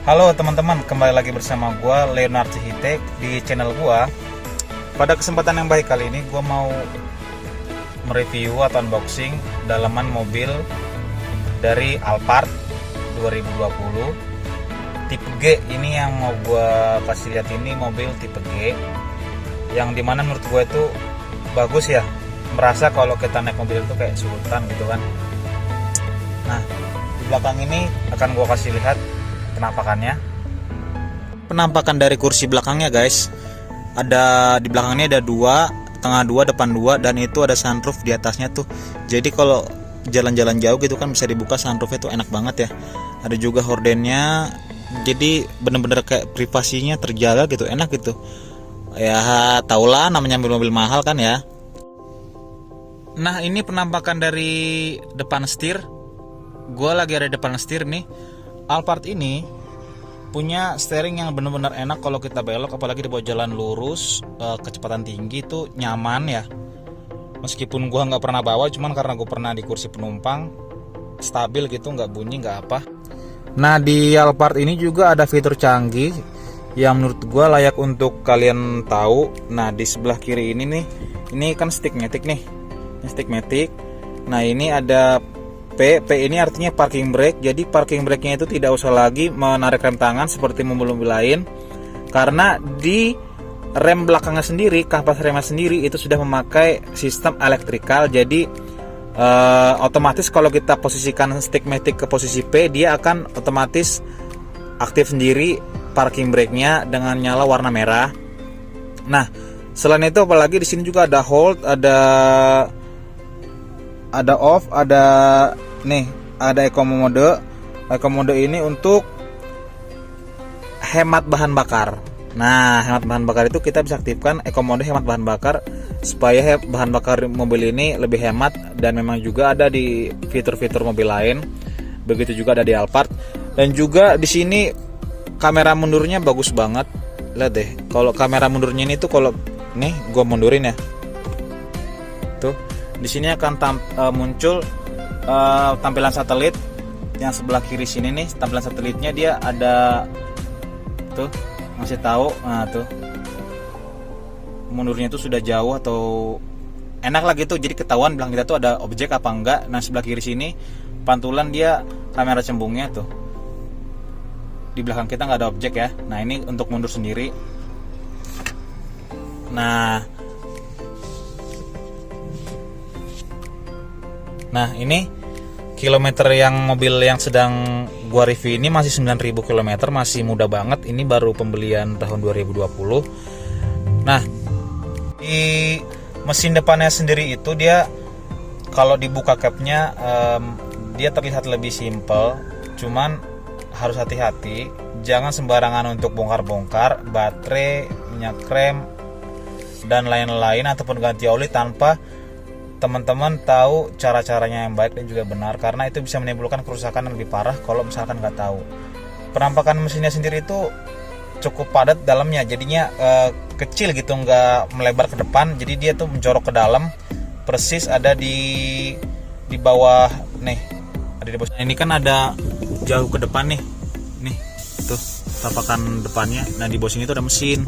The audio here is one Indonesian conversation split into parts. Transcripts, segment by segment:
Halo teman-teman, kembali lagi bersama gue Leonard Cihitek di channel gue. Pada kesempatan yang baik kali ini gue mau mereview atau unboxing dalaman mobil dari Alphard 2020 tipe G. Ini yang mau gue kasih lihat, ini mobil tipe G yang dimana menurut gue itu bagus ya. Merasa kalau kita naik mobil itu kayak sultan gitu kan. Nah, di belakang ini akan gue kasih lihat penampakan dari kursi belakangnya guys. Ada di belakangnya ada dua, tengah dua, depan dua, dan itu ada sunroof di atasnya tuh. Jadi kalau jalan-jalan jauh gitu kan bisa dibuka sunroofnya tuh, enak banget ya. Ada juga hordennya, jadi bener-bener kayak privasinya terjaga gitu, enak gitu. Ya taulah namanya mobil-mobil mahal kan ya. Nah ini penampakan dari depan setir. Gue lagi ada depan setir nih. Alphard ini punya steering yang benar-benar enak kalau kita belok, apalagi di bawah jalan lurus kecepatan tinggi itu nyaman ya. Meskipun gua nggak pernah bawa, cuman karena gue pernah di kursi penumpang, stabil gitu, nggak bunyi nggak apa. Nah di Alphard ini juga ada fitur canggih yang menurut gua layak untuk kalian tahu. Nah di sebelah kiri ini nih, ini kan stick-matic nih, ini stick-matic. Nah ini ada P ini artinya parking brake. Jadi parking brake-nya itu tidak usah lagi menarik rem tangan seperti mobil-mobil lain, karena di rem belakangnya sendiri, kampas remnya sendiri itu sudah memakai sistem elektrikal. Jadi otomatis kalau kita posisikan stick-matic ke posisi P, dia akan otomatis aktif sendiri parking brake-nya dengan nyala warna merah. Nah, selain itu apalagi di sini juga ada hold, ada off, ada nih, ada eco mode. Eco mode ini untuk hemat bahan bakar. Nah, hemat bahan bakar itu kita bisa aktifkan eco mode hemat bahan bakar supaya bahan bakar mobil ini lebih hemat, dan memang juga ada di fitur-fitur mobil lain. Begitu juga ada di Alphard. Dan juga di sini kamera mundurnya bagus banget. Lihat deh, kalau kamera mundurnya ini tuh, kalau nih gua mundurin ya. Tuh, di sini akan muncul tampilan satelit yang sebelah kiri sini nih. Tampilan satelitnya dia ada tuh, masih tahu. Nah tuh, mundurnya itu sudah jauh atau enak lah gitu, jadi ketahuan belakang kita tuh ada objek apa enggak. Nah sebelah kiri sini pantulan dia kamera cembungnya tuh, di belakang kita nggak ada objek ya. Nah ini untuk mundur sendiri. Nah ini kilometer yang mobil yang sedang gua review ini masih 9.000 km, masih muda banget. Ini baru pembelian tahun 2020. Nah di mesin depannya sendiri itu dia kalau dibuka capnya dia terlihat lebih simple, cuman harus hati-hati, jangan sembarangan untuk bongkar-bongkar baterai, minyak rem, dan lain-lain, ataupun ganti oli tanpa teman-teman tahu cara-caranya yang baik dan juga benar, karena itu bisa menimbulkan kerusakan yang lebih parah kalau misalkan nggak tahu. Penampakan mesinnya sendiri itu cukup padat dalamnya, jadinya kecil gitu, nggak melebar ke depan, jadi dia tuh menjorok ke dalam, persis ada di bawah nih, ada di bawah. Ini kan ada jauh ke depan nih tuh tampakan depannya. Nah di bawah sini tuh ada mesin,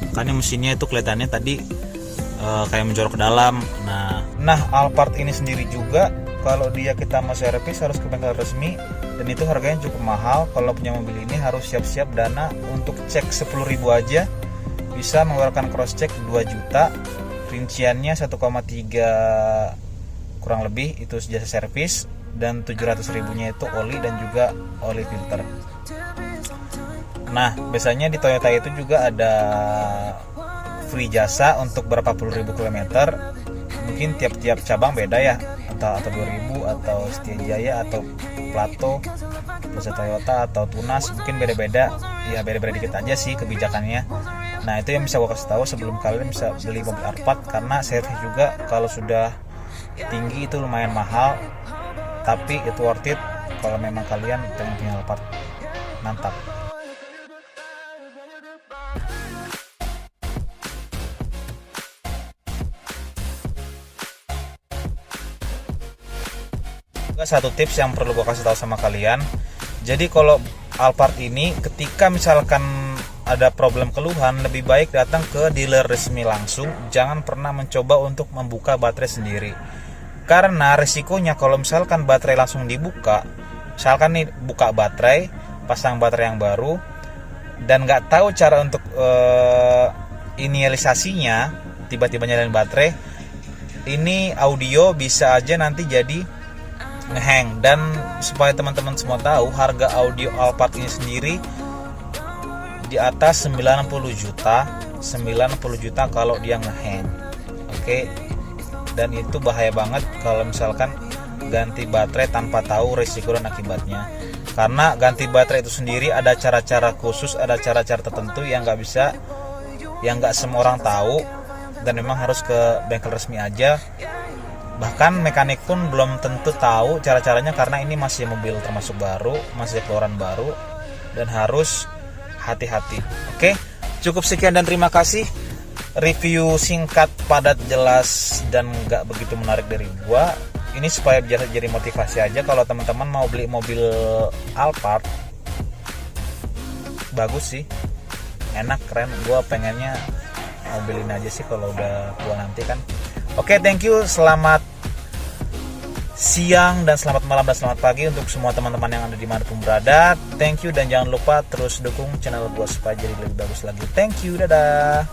makanya mesinnya itu kelihatannya tadi kayak menjorok ke dalam. Nah Alphard ini sendiri juga kalau dia kita mau servis harus ke bengkel resmi, dan itu harganya cukup mahal. Kalau punya mobil ini harus siap-siap dana untuk cek 10.000 aja bisa mengeluarkan cross check 2 juta, rinciannya 1,3 kurang lebih itu jasa servis, dan 700.000-nya itu oli dan juga oli filter. Nah biasanya di Toyota itu juga ada free jasa untuk berapa puluh ribu kilometer. Mungkin tiap-tiap cabang beda ya, atau 2000, atau Setia Jaya, atau Plato, Plaza Toyota, atau Tunas, mungkin beda-beda ya, beda-beda dikit aja sih kebijakannya. Nah itu yang bisa gue kasih tahu sebelum kalian bisa beli mobil Alphard, karena servis juga kalau sudah tinggi itu lumayan mahal, tapi itu worth it kalau memang kalian pengen punya Alphard. Mantap. Satu tips yang perlu gue kasih tahu sama kalian, jadi kalau Alphard ini ketika misalkan ada problem keluhan, lebih baik datang ke dealer resmi langsung. Jangan pernah mencoba untuk membuka baterai sendiri, karena resikonya kalau misalkan baterai langsung dibuka, misalkan nih buka baterai, pasang baterai yang baru dan nggak tahu cara untuk inisialisasinya, tiba-tiba nyalain baterai, ini audio bisa aja nanti jadi ngehang. Dan supaya teman-teman semua tahu, harga audio Alphard ini sendiri di atas 90 juta kalau dia ngehang. Oke. Dan itu bahaya banget kalau misalkan ganti baterai tanpa tahu risiko dan akibatnya. Karena ganti baterai itu sendiri ada cara-cara khusus, ada cara-cara tertentu yang nggak semua orang tahu, dan memang harus ke bengkel resmi aja. Bahkan mekanik pun belum tentu tahu cara-caranya, karena ini masih mobil termasuk baru, masih keluaran baru, dan harus hati-hati. Oke, cukup sekian dan terima kasih. Review singkat, padat, jelas, dan nggak begitu menarik dari gua. Ini supaya biar jadi motivasi aja kalau teman-teman mau beli mobil Alphard. Bagus sih, enak, keren. Gua pengennya mobil ini aja sih kalau udah tua nanti kan. Oke, thank you. Selamat siang dan selamat malam dan selamat pagi untuk semua teman-teman yang ada dimanapun berada. Thank you, dan jangan lupa terus dukung channel gue supaya jadi lebih bagus lagi. Thank you, dadah.